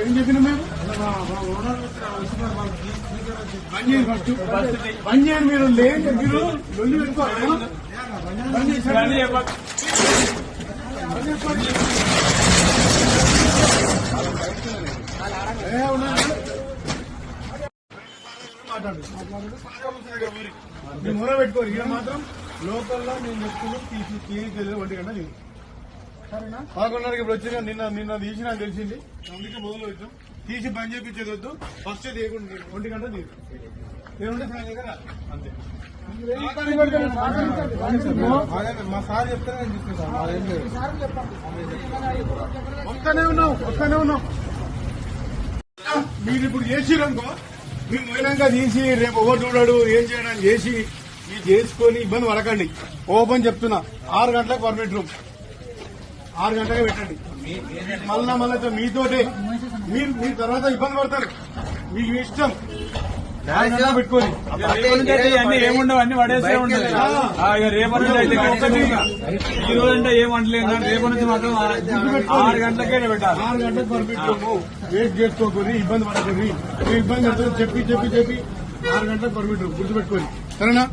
ఏం చెప్పినా మేము బంద్ చేయండి. మీరు లేదు, మీరు లొల్లి పెట్టుకోవాలి. మీరు మొర పెట్టుకోరు. ఇక మాత్రం లోకల్లో నేను చెప్తున్నా తీసి 1 గంట లేదు. 11:30కి ఇప్పుడు వచ్చిన నిన్న తీసి నాకు తెలిసింది. అందుకే మొదలు వచ్చాం. తీసి బంద్ చేయించేది వద్దు. ఫస్ట్ తీయకుండా 1 గంట తీరు నేనుంటే సాయం కదా అంతే. మా సార్ చెప్తే నేను తీసుకుంటాను. వస్తానే ఉన్నాం. మీరు ఇప్పుడు చేసిరనుకో, మీరు పోయినాక తీసి రేపు ఎవరు చూడాడు ఏం చేయడానికి చేసి మీరు చేసుకొని ఇబ్బంది పడకండి. ఓపెన్ చెప్తున్నా, 6 గంటలకు పర్మిట్ రూమ్ 6 గంటలకే పెట్టండి. మళ్ళా మీతోటే మీరు తర్వాత ఇబ్బంది పడతారు. మీకు ఇష్టం పెట్టుకోండి. ఏముండవు అన్ని పడేసే ఉంటుంది. రేపటి నుంచి అయితే ఈ రోజంటే ఏం వంటలేదు. రేపటి నుంచి మాత్రం 6 గంటలకే పెట్టాలి. 6 గంటలకు పర్మిట్ రూమ్ వెయిట్ చేసుకోకూరి, ఇబ్బంది పడకూరి. మీరు ఇబ్బంది పడుతుంది చెప్పి 6 గంటలకు పర్మిట్ రూమ్ గుర్తుపెట్టుకోండి. సరేనా?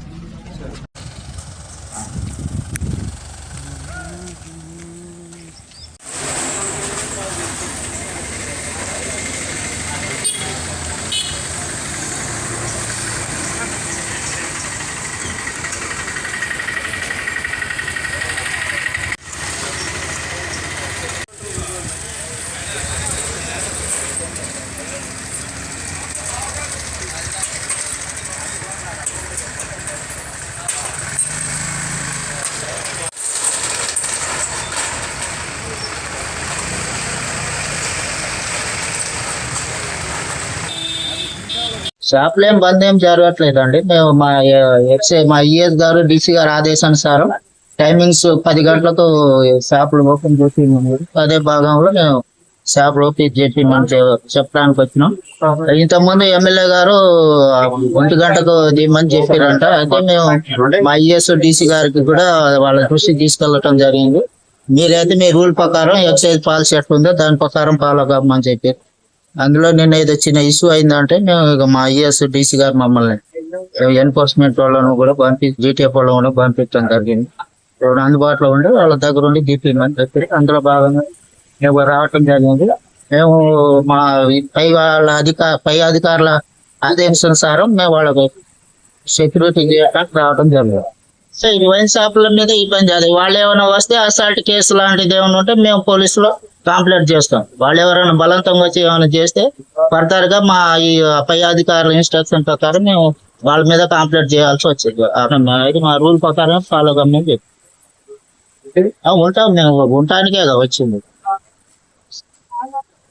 షాపులు ఏం బంద్ ఏం జరగట్లేదండి. మేము మా ఈఎస్ గారు డీసీ గారు ఆదేశానుసారం టైమింగ్స్ 10 గంటలకు షాపులు ఓపెన్ చేసి అదే భాగంలో మేము షాపులు ఓపెన్ చేసి మనం చెప్పడానికి వచ్చినాం. ఇంతకుముందు ఎమ్మెల్యే గారు 1 గంటకు దిమ్మని చెప్పారంట. అయితే మేము మా ఈఎస్ డీసీ గారికి కూడా వాళ్ళ దృష్టికి తీసుకెళ్లటం జరిగింది. మీరైతే మీ రూల్ ప్రకారం ఎక్సైజ్ పాలసీ ఎట్లుందో దాని ప్రకారం ఫాలో కమ్మని చెప్పారు. అందులో నిన్న ఏదో చిన్న ఇష్యూ అయిందంటే మేము ఇక మా ఐఏఎస్ డీసీ గారు మమ్మల్ని ఎన్ఫోర్స్మెంట్ వాళ్ళను కూడా జీటీఎఫ్ వాళ్ళను కూడా పంపించడం జరిగింది. అందుబాటులో ఉండి వాళ్ళ దగ్గర ఉండి తీపిమని చెప్పి అందులో భాగంగా మేము రావటం జరిగింది. మేము మా పై అధికారుల ఆదేశానుసారం మేము వాళ్ళకు సెక్యూరిటీ చేయడానికి రావడం జరిగింది. సో ఈ వైన్ షాపుల మీద ఇబ్బంది అది వాళ్ళు ఏమైనా వస్తే అసాల్ట్ కేసు లాంటిది ఏమైనా ఉంటే మేము పోలీసులో కంప్లైంట్ చేస్తాం. వాళ్ళు ఎవరైనా బలవంతంగా వచ్చి ఏమైనా చేస్తే ఫర్దర్ గా మా ఈ పై అధికారుల ఇన్స్ట్రక్షన్ ప్రకారం మేము వాళ్ళ మీద కంప్లైంట్ చేయాల్సి వచ్చింది. అది మా రూల్ ప్రకారం ఫాలో కమ్మని చెప్పి ఉంటాం. మేము ఉండటానికే వచ్చింది.